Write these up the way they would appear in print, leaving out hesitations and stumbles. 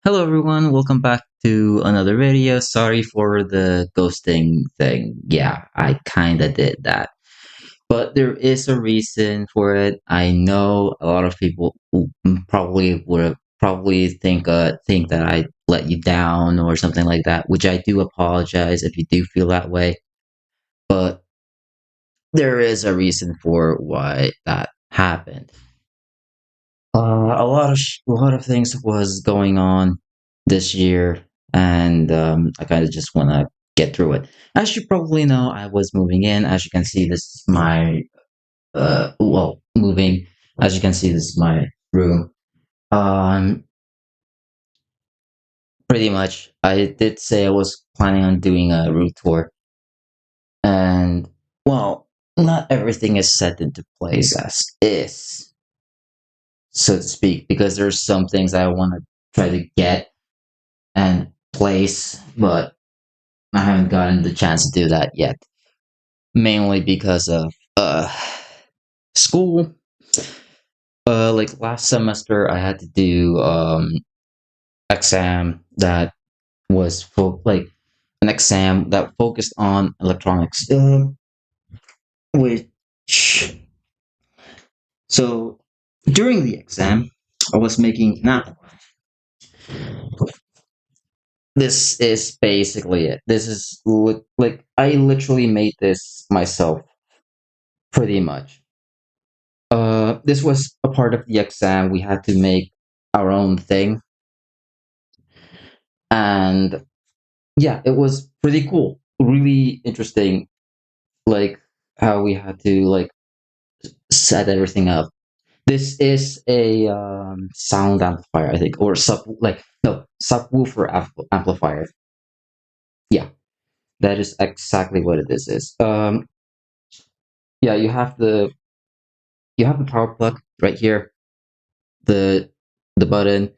Hello everyone, welcome back to another video. Sorry for the ghosting thing. Yeah, I kinda did that. But there is a reason for it. I know a lot of people probably would probably think that I let you down or something like that, which I do apologize if you do feel that way. But there is a reason for why that happened. A lot of things was going on this year, and I kind of just want to get through it. As you probably know, I was moving in. As you can see, this is my moving. As you can see, this is my room. Um, Pretty much. I did say I was planning on doing a room tour, and well, not everything is set into place as is, so to speak, because there's some things I want to try to get and place, but I haven't gotten the chance to do that yet. Mainly because of school. Like last semester, I had to do exam that was like an exam that focused on electronics. Which so during the exam, I was making now. This is basically it. This is like I literally made this myself, pretty much. This was a part of the exam. We had to make our own thing, and yeah, it was pretty cool, really interesting. Like how we had to like set everything up. This is a sound amplifier, I think, or subwoofer amplifier. Yeah, that is exactly what it is. Yeah, you have the power plug right here, the the button.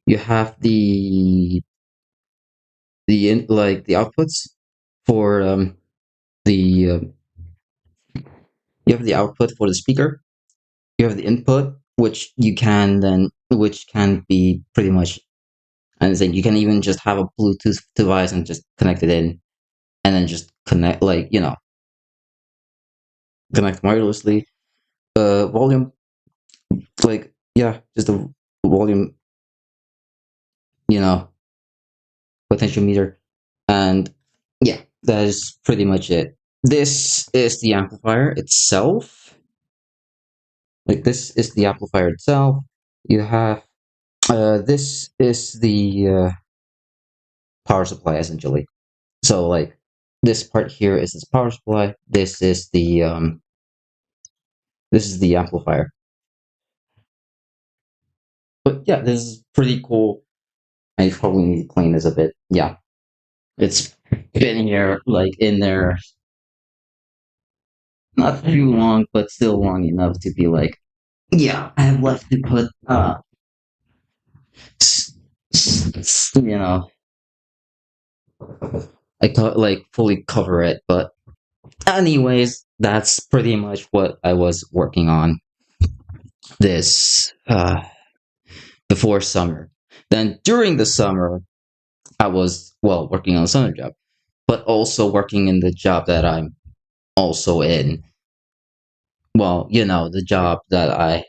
You have the outputs for the you have the output for the speaker. You have the input, which can be pretty much anything. You can even just have a Bluetooth device and just connect it in, and then just connect, connect wirelessly. Volume, like, yeah, just a volume, you know, potential meter, and yeah, that is pretty much it. This is the amplifier itself. Like this is the amplifier itself. You have this is the power supply essentially. So like this part here is this power supply. This is the amplifier. But yeah, this is pretty cool. I probably need to clean this a bit. Yeah, it's been here like in there not too long, but still long enough to be like, yeah, I have left to put you know, I thought like fully cover it, but anyways, that's pretty much what I was working on this before summer. Then during the summer, I was working on a summer job, but also working in the job that I'm also in. Well, the job that I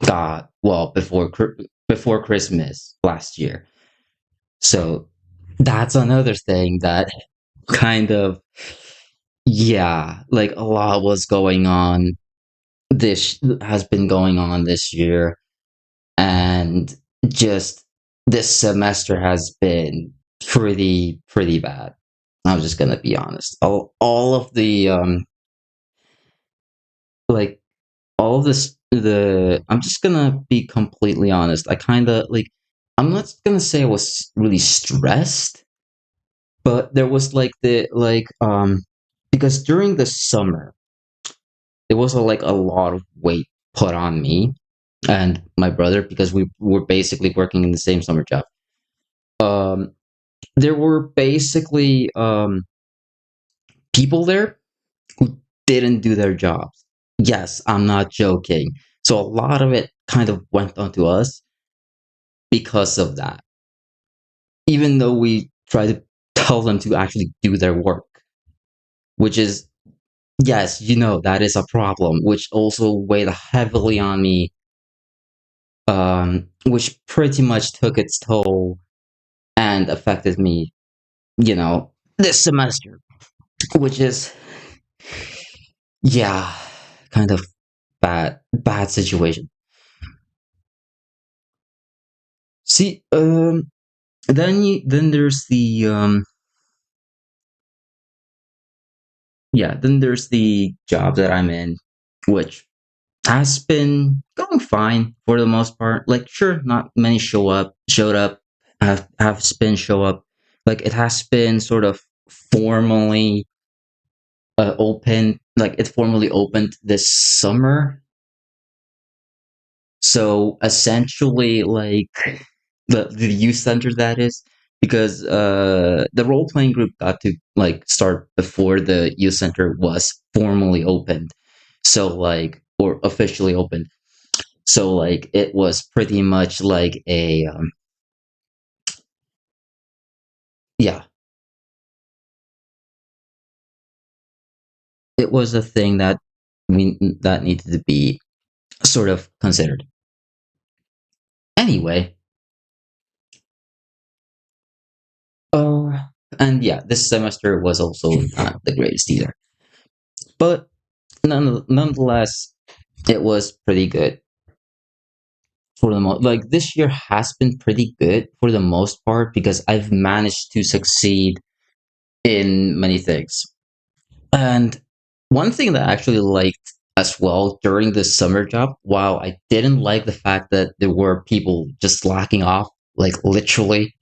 got before Christmas last year. So that's another thing that kind of, yeah, like a lot was going on. This has been going on this year, and just this semester has been pretty bad. I'm just gonna be honest. All of the like all of this the I'm just gonna be completely honest. I kind of like, I'm not gonna say I was really stressed, but there was like because during the summer there was like a lot of weight put on me and my brother, because we were basically working in the same summer job. um there were basically people there who didn't do their jobs. Yes, I'm not joking. So a lot of it kind of went onto us because of that. even though we try to tell them to actually do their work, which is, yes, that is a problem, which also weighed heavily on me, which pretty much took its toll and affected me, this semester, which is, yeah, kind of bad situation. See, then there's the yeah, then there's the job that I'm in, which has been going fine for the most part. Like, sure, not many showed up, have been show up. Like, it has been sort of formally open, like it formally opened this summer. So essentially, like the youth center, that is, because the role playing group got to like start before the youth center was formally opened, so like, or officially opened. So like it was pretty much like a yeah, it was a thing that needed to be sort of considered. Anyway, uh, and yeah, this semester was also not the greatest either, but nonetheless, it was pretty good for the most. Like this year has been pretty good for the most part because I've managed to succeed in many things. And one thing that I actually liked as well during the summer job, while I didn't like the fact that there were people just slacking off, like literally,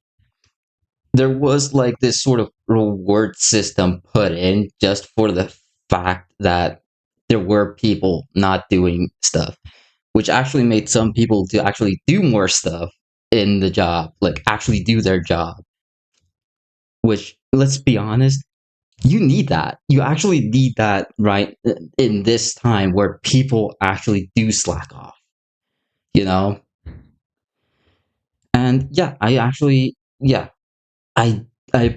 there was like this sort of reward system put in just for the fact that there were people not doing stuff, which actually made some people to actually do more stuff in the job, like actually do their job, which, let's be honest, you need that. You actually need that right in this time where people actually do slack off, you know? And yeah, I I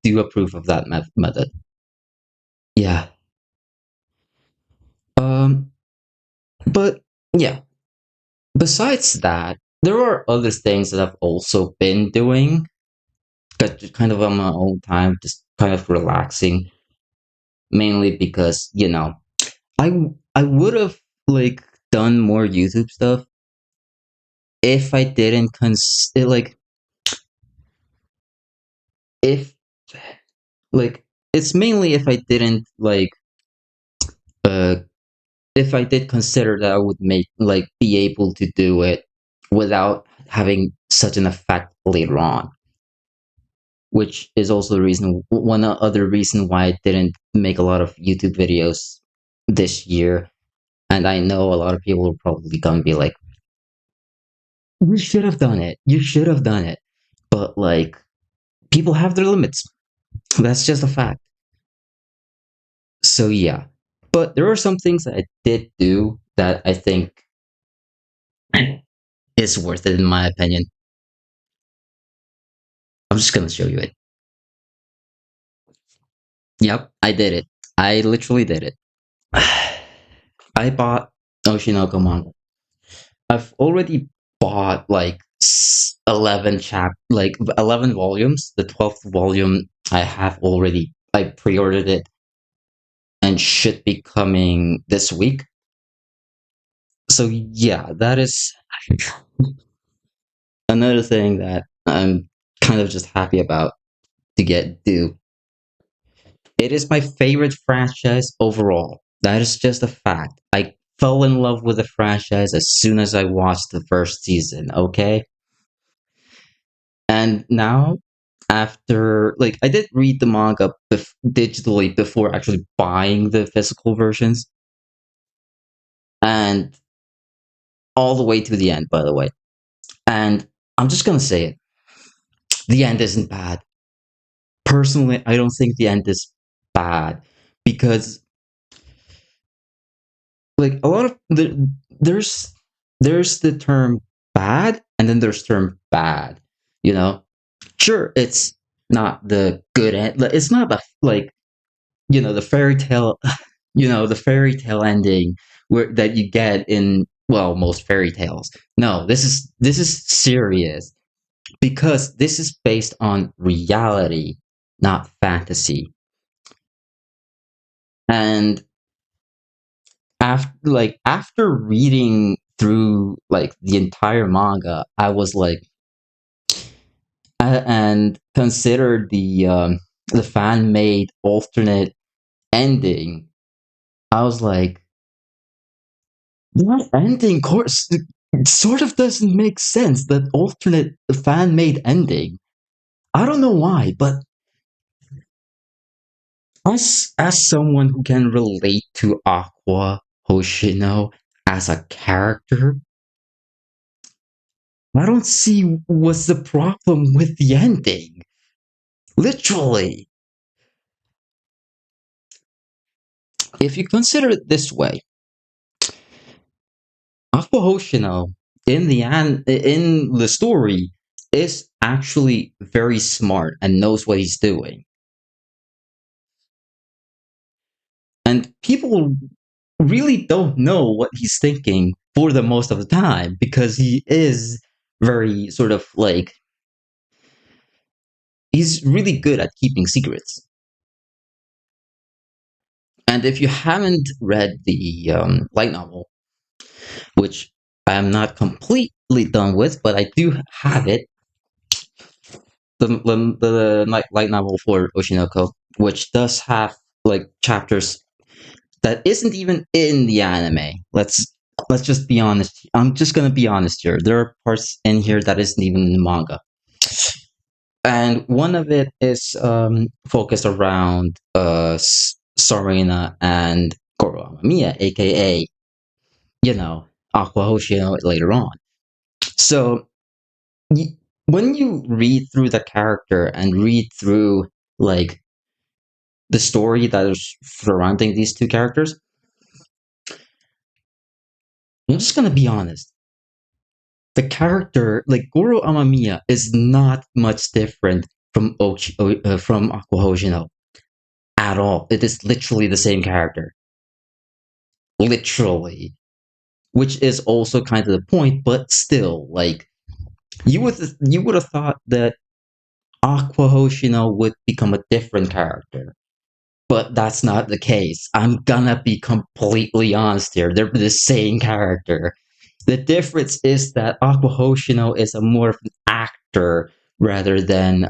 do approve of that method. Yeah. Um but yeah, besides that, there are other things that I've also been doing, kind of on my own time, just kind of relaxing, mainly because, I I would have like done more YouTube stuff if I didn't like if like it's mainly if I didn't uh if I did consider that I would make like be able to do it without having such an effect later on, which is also the reason, one other reason why I didn't make a lot of YouTube videos this year. And I know a lot of people are probably gonna be like, you should have done it. You should have done it. But like, people have their limits. That's just a fact. So yeah. But there are some things that I did do that I think is worth it in my opinion. I'm just gonna show you it. Yep, I did it. I literally did it. I bought Oshinoko manga. I've already bought like 11 volumes. The 12th volume I have already. I pre-ordered it and should be coming this week. So yeah, that is another thing that I'm kind of just happy about to get due. It is my favorite franchise overall. That is just a fact. I fell in love with the franchise as soon as I watched the first season, okay? And now, after, like, I did read the manga digitally before actually buying the physical versions, and all the way to the end, by the way. And I'm just gonna say it, the end isn't bad. Personally, I don't think the end is bad because, like, a lot of there's the term bad, and then there's term bad, you know. Sure, it's not the good end. It's not the like the fairy tale, the fairy tale ending where that you get in most fairy tales. No, this is serious because this is based on reality, not fantasy. And after reading through like the entire manga, I was like, and considered the fan made alternate ending. I was like, that ending course sort of doesn't make sense. That alternate fan made ending. I don't know why, but as someone who can relate to Aqua Hoshino as a character, I don't see what's the problem with the ending. Literally, if you consider it this way, Aqua Hoshino in the story is actually very smart and knows what he's doing. And people really don't know what he's thinking for the most of the time because he is very sort of like he's really good at keeping secrets. And if you haven't read the light novel, which I am not completely done with, but I do have it, the light novel for Oshinoko, which does have like chapters that isn't even in the anime. Let's just be honest. I'm just gonna be honest here. There are parts in here that isn't even in the manga, and one of it is focused around Sarina and Goro Amamiya, aka Aqua Hoshino later on. So y- when you read through the character and read through like the story that is surrounding these two characters, I'm just gonna be honest. The character, like Goro Amamiya, is not much different from Aqua Hoshino at all. It is literally the same character, literally, which is also kind of the point. But still, like you would have thought that Aqua Hoshino would become a different character, but that's not the case. I'm gonna be completely honest here. They're the same character. The difference is that Aqua Hoshino is a more of an actor rather than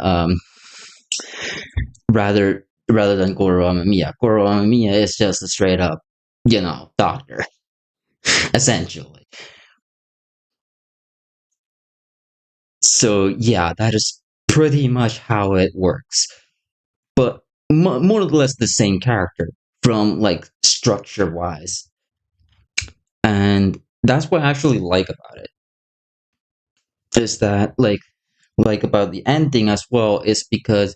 rather than Goro Amamiya. Goro Amamiya is just a straight up, doctor, essentially. So yeah, that is pretty much how it works. But more or less the same character from like structure wise, and that's what I actually like about it. Is that like about the ending as well? Is because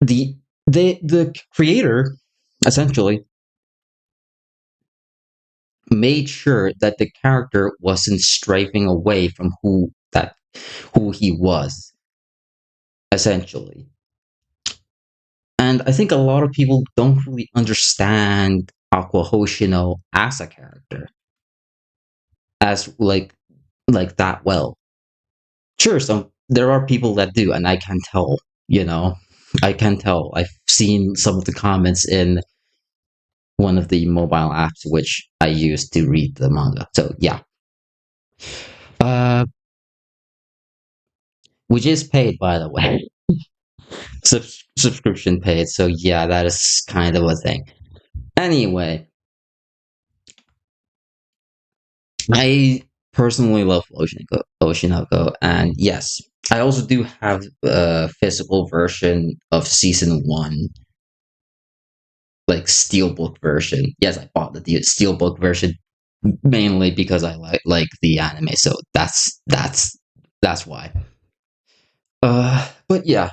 the the creator essentially made sure that the character wasn't straying away from who he was essentially. And I think a lot of people don't really understand Aqua Hoshino as a character as like that well. Sure, some there are people that do, and I can tell. You know, I can tell. I've seen some of the comments in one of the mobile apps which I use to read the manga. So yeah, uh, which is paid by the way, subscription paid. So yeah, that is kind of a thing. Anyway, I personally love Oshinoko, and yes, I also do have a physical version of season one, like steelbook version. Yes, I bought the steelbook version mainly because I like the anime. So that's why. But yeah,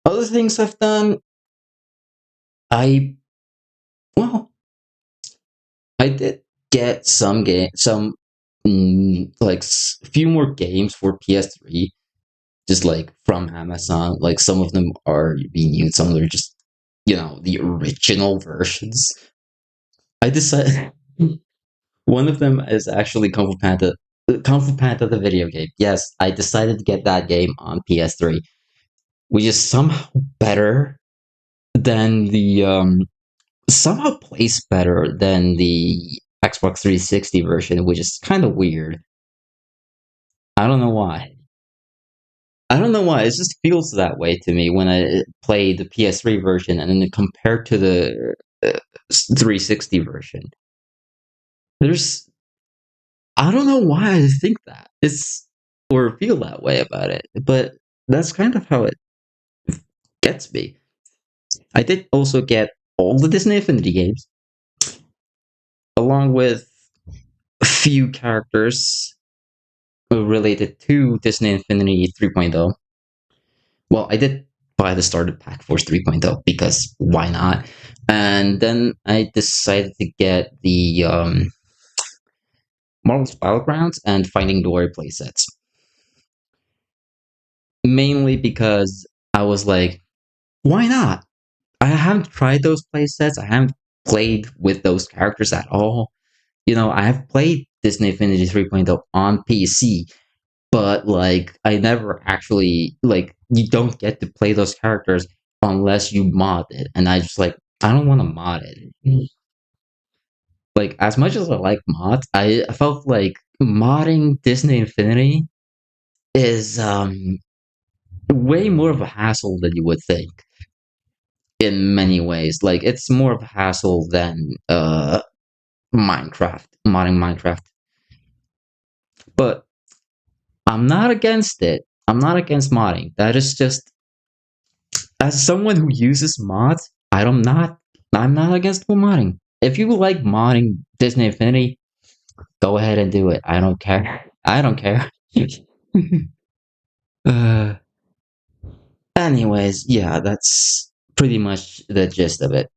other things I've done, I well, I did get some few more games for PS3 just like from Amazon. Like some of them are being used, some of them are just the original versions. I decided one of them is actually Kung Fu Panda the video game. Yes, I decided to get that game on PS3, which is somehow better than the somehow plays better than the Xbox 360 version, which is kind of weird. I don't know why. I don't know why. It just feels that way to me when I play the PS3 version and then compared to the 360 version. There's I don't know why I think that. It's or feel that way about it, but that's kind of how it gets me. I did also get all the Disney Infinity games, along with a few characters related to Disney Infinity 3.0. Well, I did buy the starter pack for 3.0 because why not? And then I decided to get the Marvel's Battlegrounds and Finding Dory playsets. Mainly because I was like, why not? I haven't tried those playsets. I haven't played with those characters at all. I have played Disney Infinity 3.0 on PC, but like I never actually like you don't get to play those characters unless you mod it. And I just like I don't want to mod it. Like as much as I like mods, I felt like modding Disney Infinity is way more of a hassle than you would think in many ways. Like it's more of a hassle than Minecraft, modding Minecraft. But I'm not against it. I'm not against modding. That is just as someone who uses mods, I'm not against modding. If you like modding Disney Infinity, go ahead and do it. I don't care. I don't care. uh, anyways, yeah, that's pretty much the gist of it,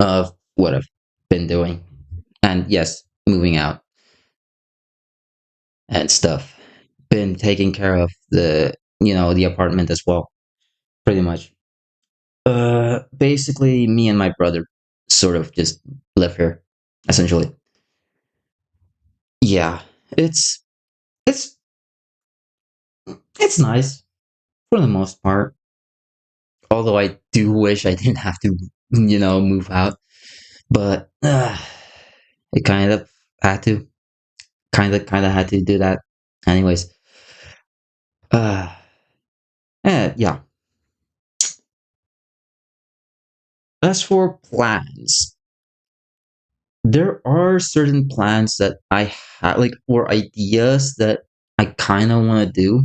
of what I've been doing. And yes, moving out and stuff. Been taking care of the apartment as well, pretty much. Basically, me and my brother sort of just live here, essentially. Yeah, it's it's it's nice for the most part. Although I do wish I didn't have to, move out, but it kind of had to, kind of had to do that. Anyways, uh, yeah. As for plans, there are certain plans that I have, like, or ideas that I kind of want to do,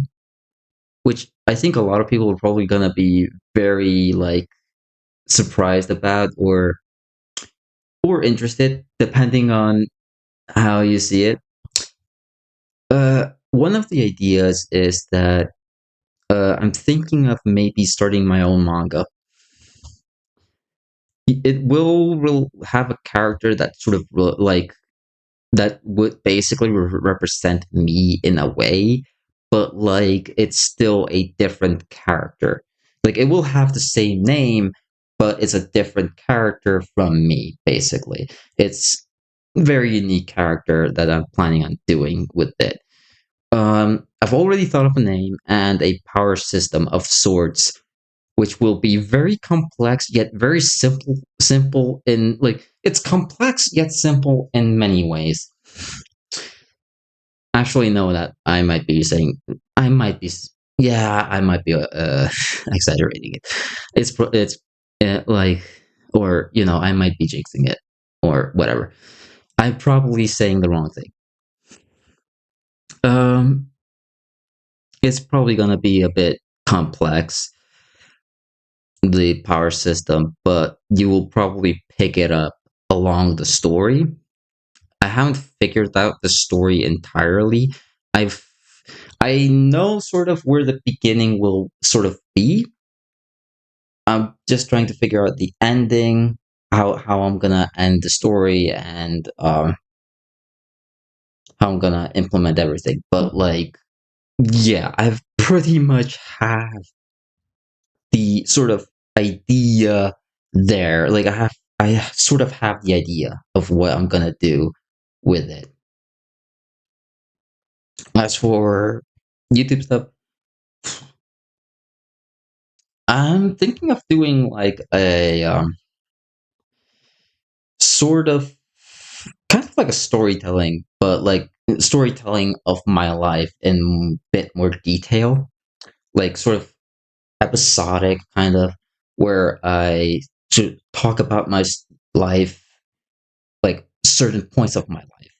which I think a lot of people are probably gonna be very like surprised about or interested, depending on how you see it. One of the ideas is that I'm thinking of maybe starting my own manga. It will have a character that sort of like that would basically represent me in a way, but like it's still a different character. Like it will have the same name, but it's a different character from me, basically. It's a very unique character that I'm planning on doing with it. I've already thought of a name and a power system of sorts, which will be very complex yet very simple. Simple in like it's complex yet simple in many ways. Actually, no, that I might be saying I might be. Yeah, I might be exaggerating it. It's like or I might be jinxing it or whatever. I'm probably saying the wrong thing. Um, it's probably gonna be a bit complex, the power system, but you will probably pick it up along the story. I haven't figured out the story entirely. I've I know sort of where the beginning will sort of be. I'm just trying to figure out the ending, how I'm gonna end the story, and how I'm gonna implement everything. But like, yeah, I've pretty much have the sort of idea there. Like I sort of have the idea of what I'm gonna do with it. As for YouTube stuff, I'm thinking of doing like a sort of kind of like a storytelling, but like storytelling of my life in a bit more detail, like sort of episodic kind of, where I should talk about my life, like certain points of my life.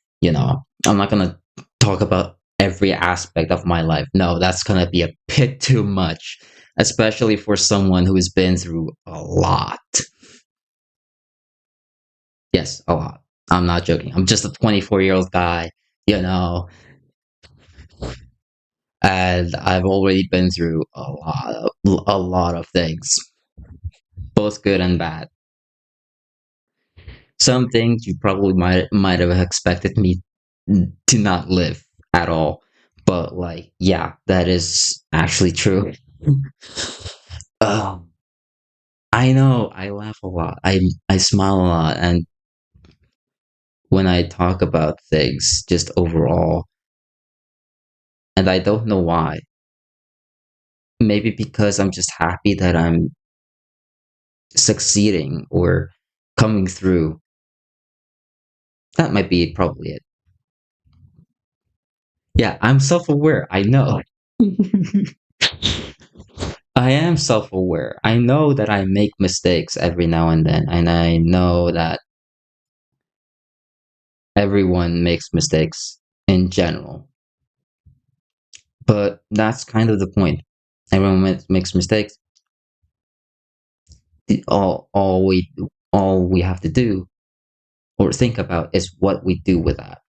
I'm not gonna talk about every aspect of my life. No, that's gonna be a bit too much, especially for someone who has been through a lot. Yes, a lot. I'm not joking. I'm just a 24-year-old guy, you know, and I've already been through a lot of things, both good and bad. Some things you probably might have expected me to not live at all, but like, yeah, that is actually true. um, I know I laugh a lot. I smile a lot, and when I talk about things, just overall, and I don't know why. Maybe because I'm just happy that I'm succeeding or coming through. That might be probably it. Yeah, I'm self aware. I know. I am self aware. I know that I make mistakes every now and then, and I know that everyone makes mistakes in general. But that's kind of the point. Everyone makes mistakes. All we have to do or think about is what we do with that.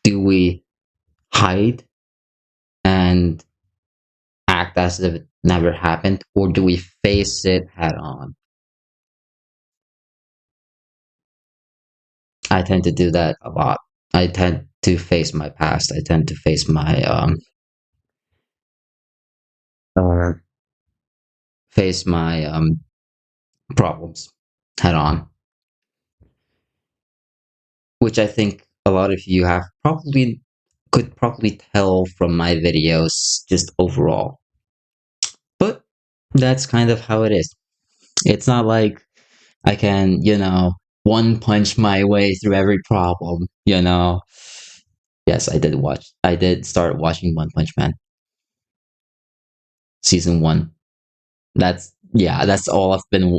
Do we hide and act as if it never happened, or do we face it head on? I tend to do that a lot. I tend to face my past. I tend to face my uh, problems head on, which I think a lot of you have probably could probably tell from my videos just overall. But that's kind of how it is. It's not like I can, one punch my way through every problem. Yes, I did start watching One Punch Man season 1. That's all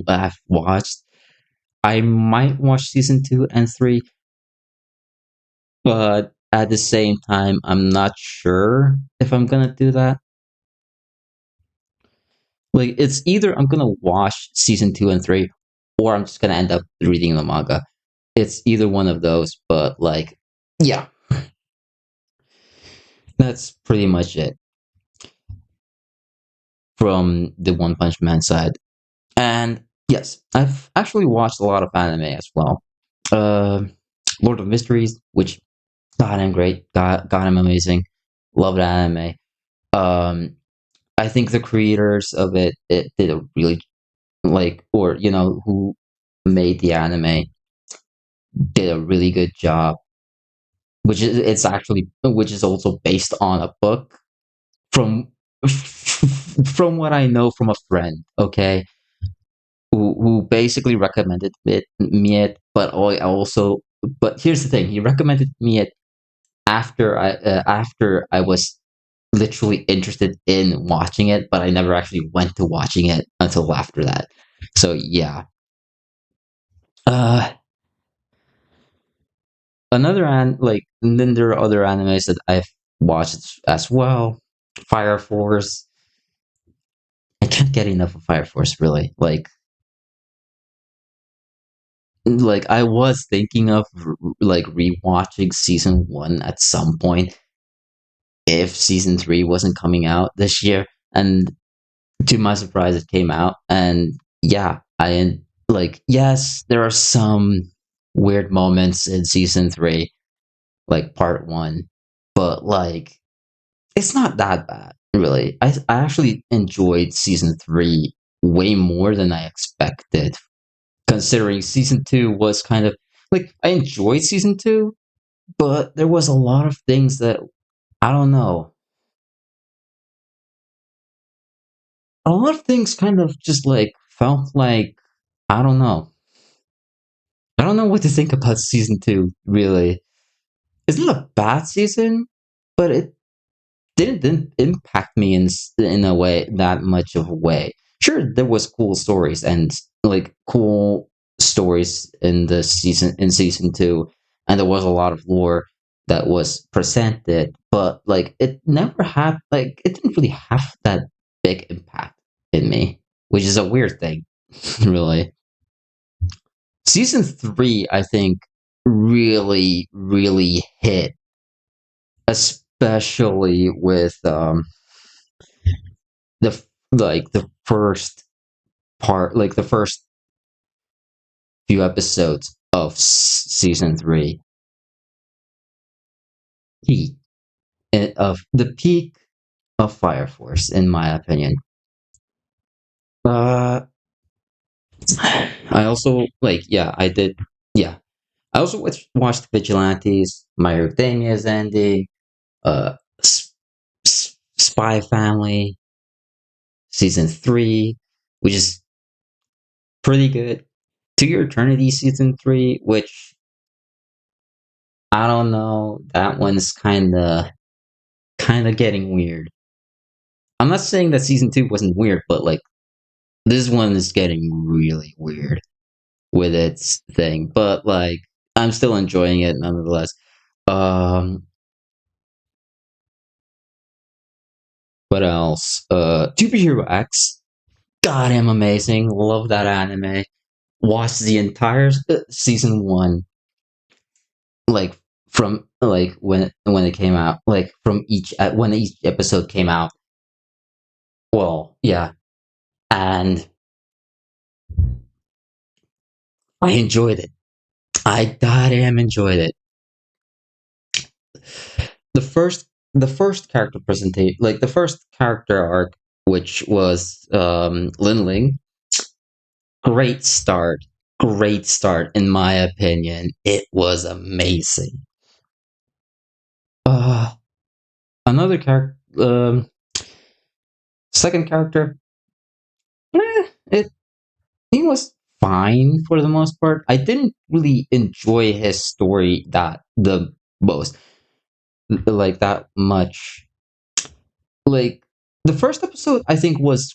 I've watched. I might watch season 2 and 3, but at the same time, I'm not sure if I'm gonna do that. Like, it's either I'm gonna watch season 2 and 3, or I'm just gonna end up reading the manga. It's either one of those, but like, yeah, that's pretty much it from the One Punch Man side. And yes, I've actually watched a lot of anime as well. Uh, Lord of Mysteries, which God, I'm great. God, I'm amazing. Love that anime. Um, I think the creators of it did a really or who made the anime did a really good job. Which is also based on a book from from what I know from a friend. Okay, who basically recommended me it, but here's the thing: he recommended me it after I was literally interested in watching it, but I never actually went to watching it until after that. So yeah. Uh, and then there are other animes that I've watched as well. Fire Force. I can't get enough of Fire Force, really. Like I was thinking of like rewatching season 1 at some point if season 3 wasn't coming out this year, and to my surprise it came out, and yeah, yes, there are some weird moments in season 3, like part 1, but like it's not that bad. Really. I actually enjoyed season 3 way more than I expected, considering season 2 was kind of like I enjoyed season 2, but there was a lot of things that I don't know. A lot of things kind of just like felt like I don't know. I don't know what to think about season 2, really. It's not a bad season, but it didn't impact me in a way that much of a way. Sure, there was cool stories and like cool stories in the season 2, and there was a lot of lore that was presented, but like it never had like it didn't really have that big impact in me, which is a weird thing, really. Season 3, I think, really hit, especially with the first part, like the first few episodes of season 3, peak of the peak of Fire Force, in my opinion. Uh, I also like, yeah, I did, yeah. I also watched Vigilantes, My Hero Academia's ending, uh, Spy Family season 3, which is pretty good. To Your Eternity season 3, which I don't know. That one's kind of getting weird. I'm not saying that season 2 wasn't weird, but like this one is getting really weird with its thing. But like I'm still enjoying it nonetheless. Um what else? Superhero X. Goddamn amazing. Love that anime. Watched the entire season 1, like from like when it came out, like from each when each episode came out. Well, yeah, and I enjoyed it. I goddamn enjoyed it. The first the first character presentation, like the first character arc, which was Linling, great start. Great start, in my opinion. It was amazing. Uh another character, second character, it he was fine for the most part. I didn't really enjoy his story that the most, like that much. Like the first episode, I think was,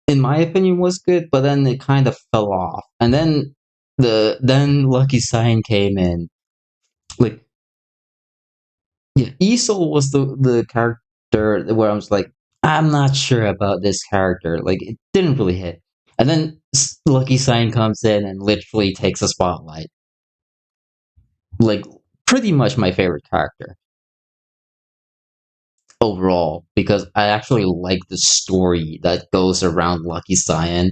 in my opinion, was good, but then it kind of fell off, and then Lucky Sign came in. Like, yeah, Esol was the character where I was like, I'm not sure about this character. Like, it didn't really hit. And then Lucky Sign comes in and literally takes a spotlight. Like, pretty much my favorite character overall, because I actually like the story that goes around Lucky Cyan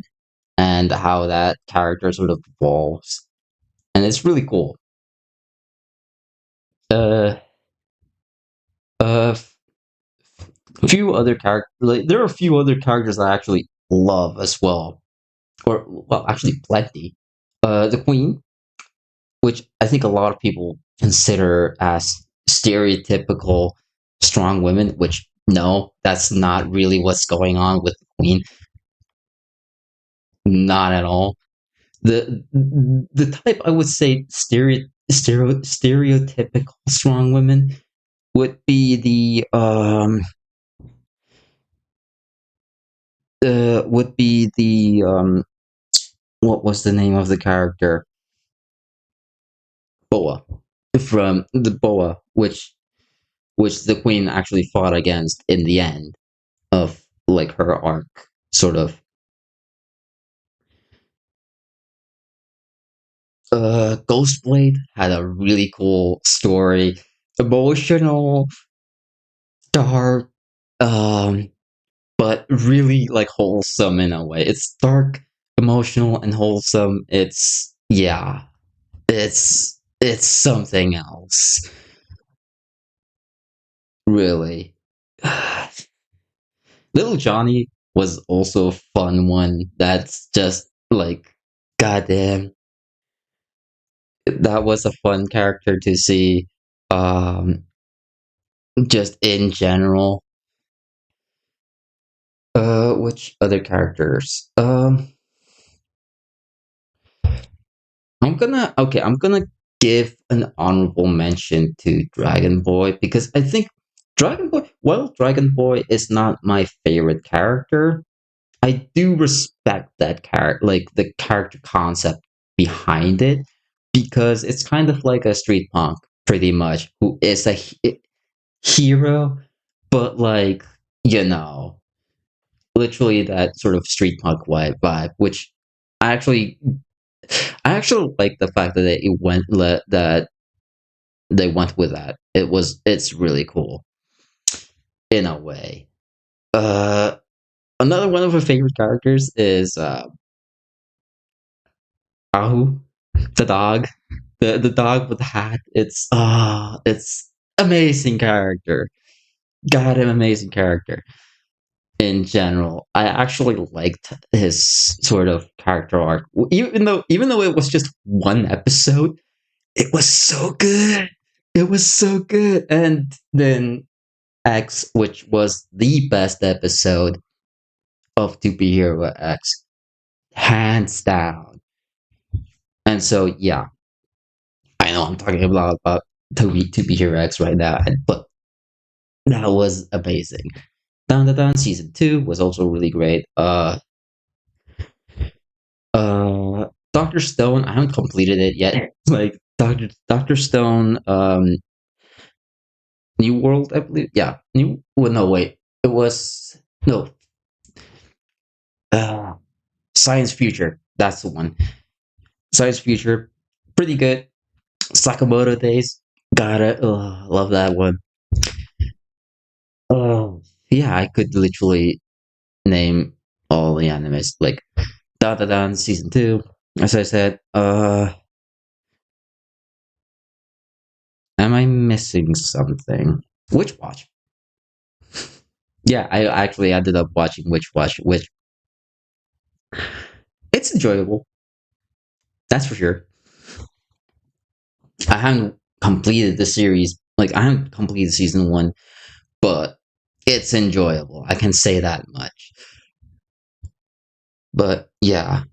and how that character sort of evolves, and it's really cool. Uh, uh, a few other characters. Like, there are a few other characters I actually love as well, or well, actually plenty. The Queen, which I think a lot of people consider as stereotypical strong women, which no, that's not really what's going on with the Queen. Not at all. The type I would say stereotypical strong women would be the what was the name of the character? Boa, from the Boa, which the queen actually fought against in the end of like her arc, sort of. Ghostblade had a really cool story, emotional, dark, um, but really like wholesome in a way. It's dark, emotional, and wholesome. It's, yeah, it's something else, really. Little Johnny was also a fun one. That's just like, goddamn, that was a fun character to see. Um, just in general. Which other characters? I'm gonna give an honorable mention to Dragon Boy because I think Dragon Boy, while Dragon Boy is not my favorite character, I do respect that character, like the character concept behind it, because it's kind of like a street punk, pretty much, who is a hero, but like, you know, literally that sort of street punk vibe, which I actually I actually like the fact that that they went with that. It's really cool in a way. Uh, Another one of my favorite characters is Ahu, the dog, the dog with the hat. It's amazing character. God, an amazing character in general. I actually liked his sort of character arc, even though it was just one episode. It was so good. It was so good. And then X, which was the best episode of Super Hero X, hands down. And so, yeah, I know I'm talking about Toby Hero X right now, but that was amazing. Down the Down season 2 was also really great. Doctor Stone, I haven't completed it yet. Like Doctor Stone, New World, I believe. Yeah, New. Well, no, wait. It was no. Uh, Science Future. That's the one. Science Future, pretty good. Sakamoto Days. Got it. Oh, love that one. Oh, yeah. I could literally name all the animes. Like Da Da Dan season 2. As I said. Am I missing something? Witch Watch. Yeah, I actually ended up watching Witch Watch, which it's enjoyable. That's for sure. I haven't completed the series. Like I haven't completed season 1, but it's enjoyable. I can say that much. But yeah,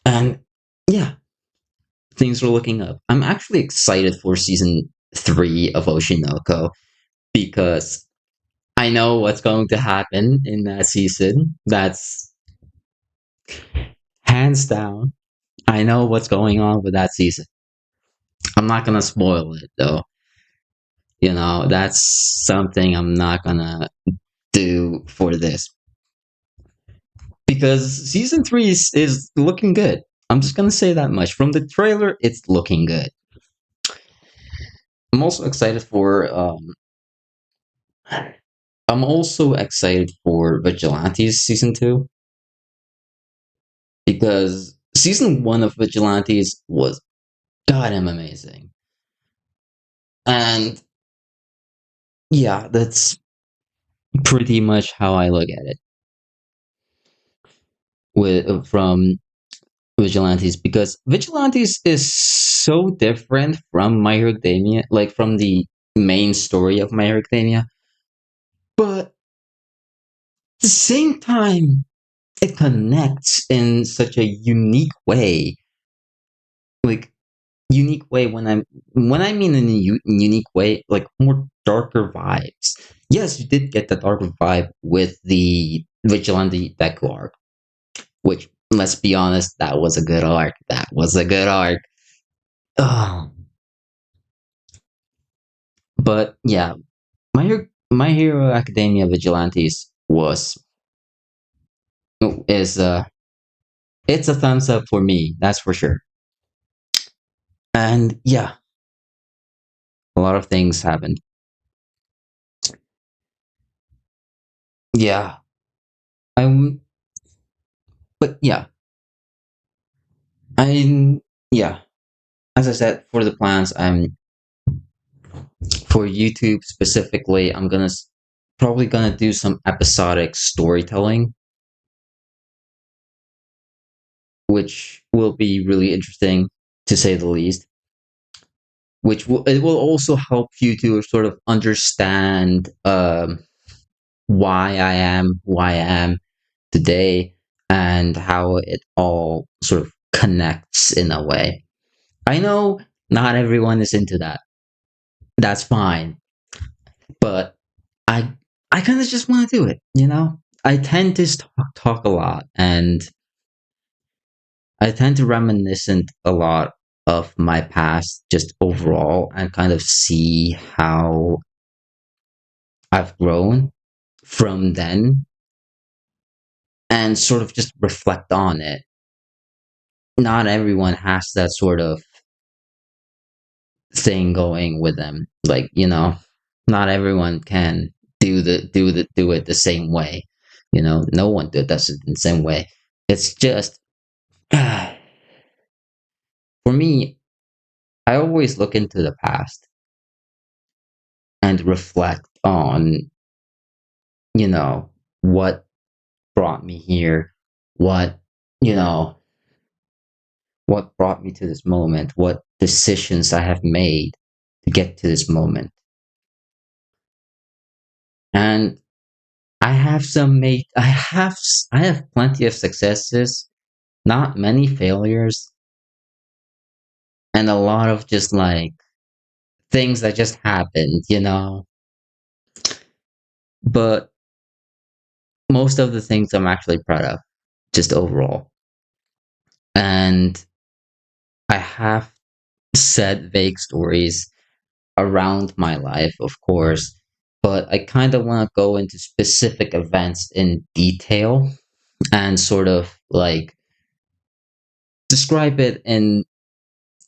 and yeah, things are looking up. I'm actually excited for season 3 of Oshinoko because I know what's going to happen in that season. That's hands down. I know what's going on with that season. I'm not gonna spoil it though. That's something I'm not gonna do for this because season 3 is looking good. I'm just gonna say that much. From the trailer, it's looking good. I'm also excited for I'm also excited for Vigilantes season 2 because season 1 of Vigilantes was goddamn amazing. And yeah, that's pretty much how I look at it with from Vigilantes because Vigilantes is so different from My Hero Academia, like from the main story of My Hero Academia, but at the same time, it connects in such a unique way. Like unique way when I mean in a unique way, like more darker vibes. Yes, you did get the darker vibe with the Vigilante Deku arc, which let's be honest, that was a good arc. That was a good arc. Oh, but yeah, My Hero Academia Vigilantes was is it's a thumbs up for me, that's for sure. And yeah, a lot of things happened. Yeah, I'm, but yeah, I'm, yeah. As I said, for the plans, I'm for YouTube specifically. I'm gonna probably gonna do some episodic storytelling, which will be really interesting to say the least. Which will it will also help you to sort of understand why I am today and how it all sort of connects in a way. I know not everyone is into that. That's fine, but I I kind of just want to do it. I tend to talk a lot, and I tend to reminiscent a lot of my past, just overall, and kind of see how I've grown from then, and sort of just reflect on it. Not everyone has that sort of thing going with them. Like, not everyone can do it the same way. No one does it in the same way. It's just for me, I always look into the past and reflect on, you know, what brought me here, what, you know, what brought me to this moment, what decisions I have made to get to this moment. And I have plenty of successes, not many failures, and a lot of just like things that just happened. But most of the things I'm actually proud of, just overall. And I have said vague stories around my life, of course, but I kind of want to go into specific events in detail and sort of like describe it in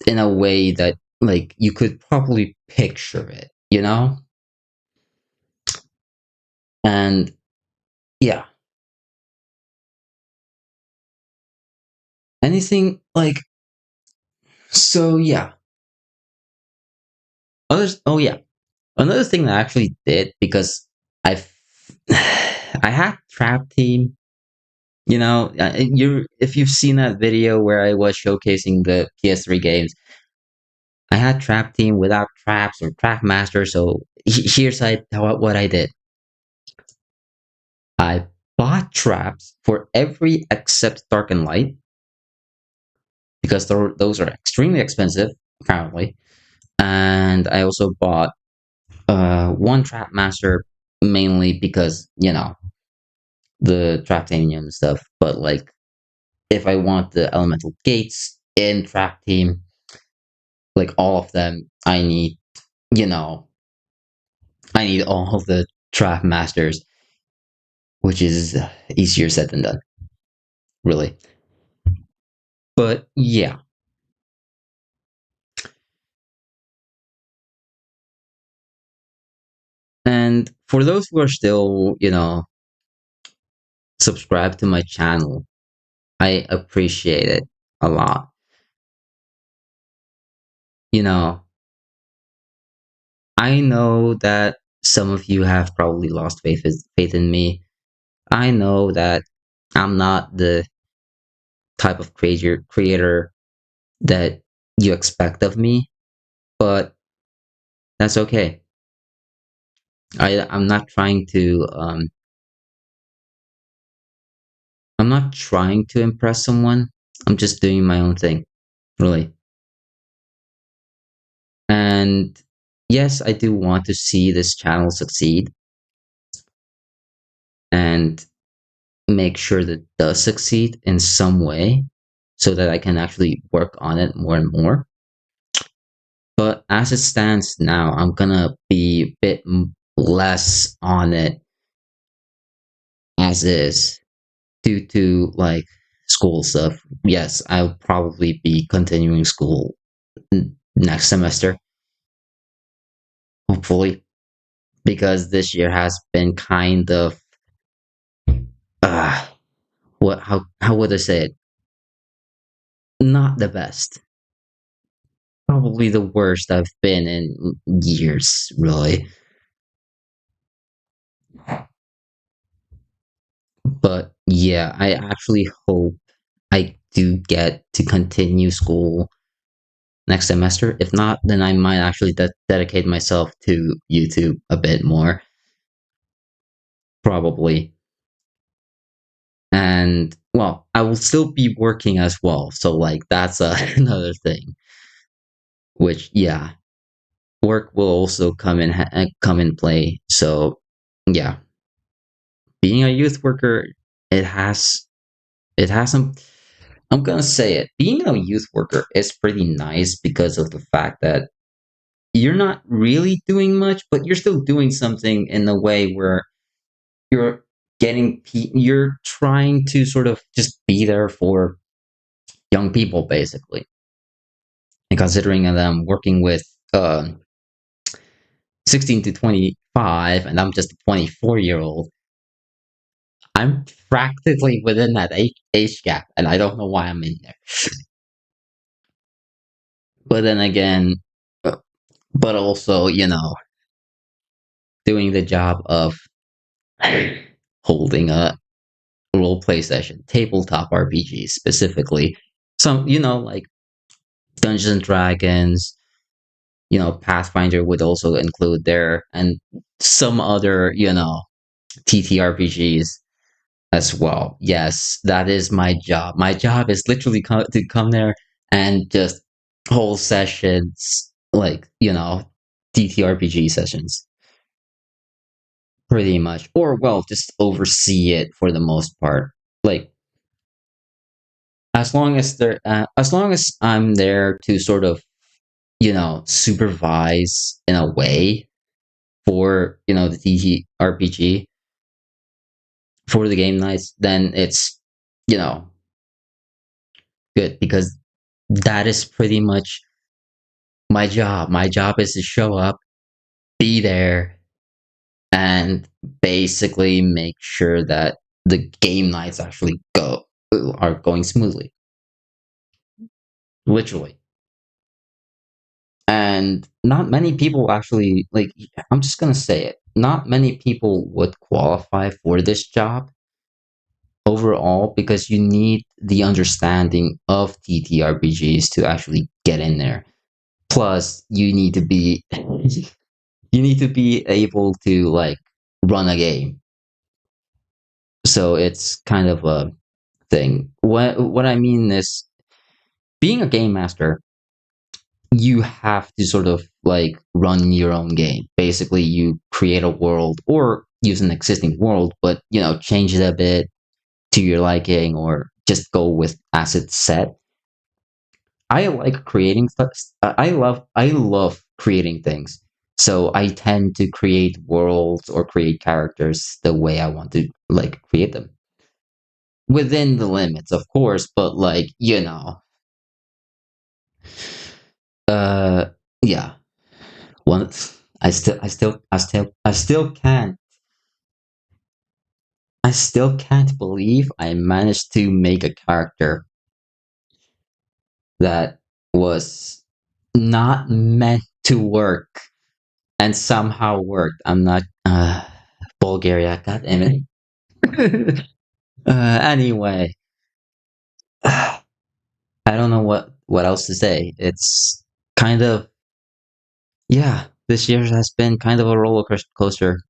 a way that like you could probably picture it. And yeah, anything like so yeah. Others oh yeah. Another thing that I actually did because I I had Trap Team. If you've seen that video where I was showcasing the PS3 games, I had Trap Team without traps or Trap Master. So what I did. I bought traps for every except Dark and Light because those are extremely expensive apparently, and I also bought one Trap Master mainly because the Traptanium stuff. But like, if I want the Elemental Gates in Trap Team, like all of them, you know, I need all of the Trap Masters, which is easier said than done, really. But yeah, and for those who are still, subscribed to my channel, I appreciate it a lot. You know, I know that some of you have probably lost faith in me. I know that I'm not the type of creator that you expect of me, but that's okay. I'm not trying to I'm not trying to impress someone. I'm just doing my own thing, really. And yes, I do want to see this channel succeed and make sure that it does succeed in some way so that I can actually work on it more and more. But as it stands now, I'm gonna be a bit less on it as is due to like school stuff. Yes, I'll probably be continuing school next semester, hopefully, because this year has been kind of uh how would I say it? Not the best. Probably the worst I've been in years, really. But yeah, I actually hope I do get to continue school next semester. If not, then I might actually dedicate myself to YouTube a bit more, probably. And well, I will still be working as well. So like that's another thing. Which yeah, work will also come in play. So yeah, being a youth worker, it has it has some. I'm gonna say it. Being a youth worker is pretty nice because of the fact that you're not really doing much, but you're still doing something in a way where you're you're trying to sort of just be there for young people, basically. And considering them working with uh, 16 to 25, and I'm just a 24-year-old, I'm practically within that age gap, and I don't know why I'm in there. But then again, uh, but also, doing the job of holding a role play session, tabletop RPG specifically. Some, like Dungeons and Dragons, Pathfinder would also include there, and some other, TTRPGs as well. Yes, that is my job. My job is literally to come there and just whole sessions, like, TTRPG sessions, pretty much. Or, well, just oversee it for the most part. Like, as long as I'm there to sort of, supervise in a way for, the TTRPG, for the game nights, then it's, you know, good because that is pretty much my job. My job is to show up, be there, and basically make sure that the game nights actually are going smoothly, literally. And not many people actually like. I'm just gonna say it. Not many people would qualify for this job overall because you need the understanding of TTRPGs to actually get in there. Plus, you need to be able to like run a game. So it's kind of a thing. What I mean is being a game master, you have to sort of like run your own game. Basically, you create a world or use an existing world, but change it a bit to your liking or just go with as it's set. I like creating stuff. I love creating things. So I tend to create worlds or create characters the way I want to like create them within the limits, of course. But like uh, yeah. Once I still can't believe I managed to make a character that was not meant to work and somehow worked. I'm not Bulgaria, god damn it. Anyway, I don't know what else to say. It's kind of yeah, this year has been kind of a roller coaster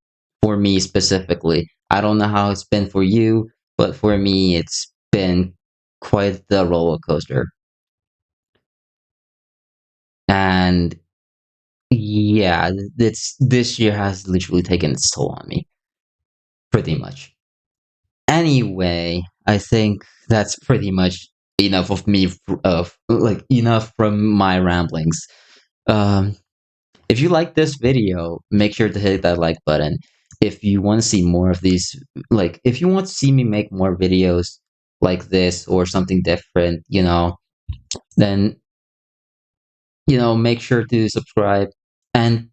for me specifically. I don't know how it's been for you, but for me it's been quite the roller coaster. And yeah, it's this year has literally taken its toll on me, pretty much. Anyway, I think that's pretty much enough of me of like enough from my ramblings. Um, if you like this video, make sure to hit that like button. If you want to see more of these, like if you want to see me make more videos like this or something different, then make sure to subscribe and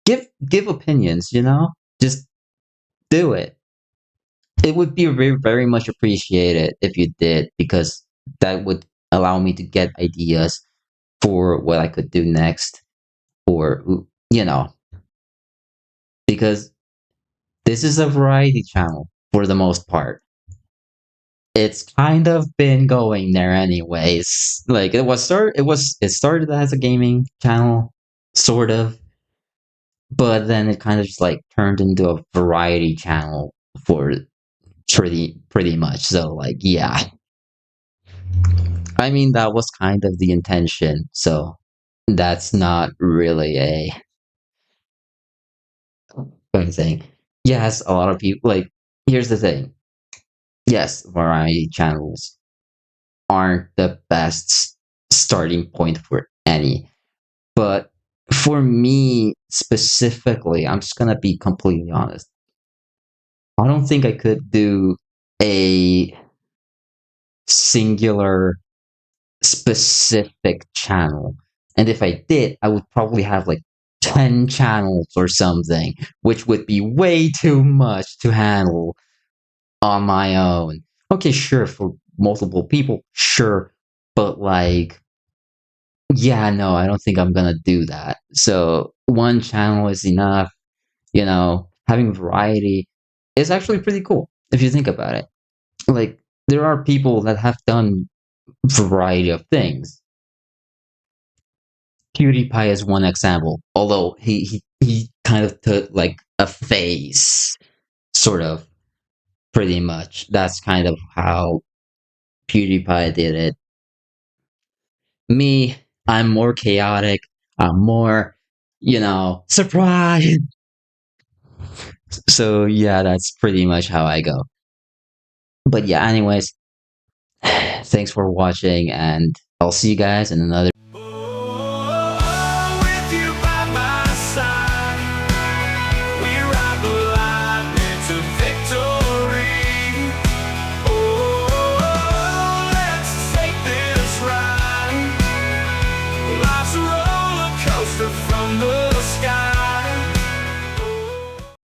give opinions. Just do it. It would be very, very much appreciated if you did, because that would allow me to get ideas for what I could do next, or, you know, because This is a variety channel for the most part. It's kind of been going there anyways. Like it started as a gaming channel, sort of, but then it kind of just like turned into a variety channel for pretty much. So like yeah. I mean that was kind of the intention. So that's not really a good thing. Yes, a lot of people like here's the thing. Yes, variety channels aren't the best starting point for any. But for me specifically, I'm just gonna be completely honest. I don't think I could do a singular specific channel. And if I did, I would probably have like 10 channels or something, which would be way too much to handle on my own. Okay, sure, for multiple people, sure. But like, yeah, no, I don't think I'm gonna do that. So one channel is enough. Having variety is actually pretty cool if you think about it. Like, there are people that have done variety of things. PewDiePie is one example, although he kind of took like a phase, sort of, pretty much. That's kind of how PewDiePie did it. Me, I'm more chaotic. I'm more, surprise. So yeah, that's pretty much how I go. But yeah, anyways, thanks for watching, and I'll see you guys in another. Oh, with you by my side, we ride the line into victory. Oh, let's take this ride. Life's a roller coaster from the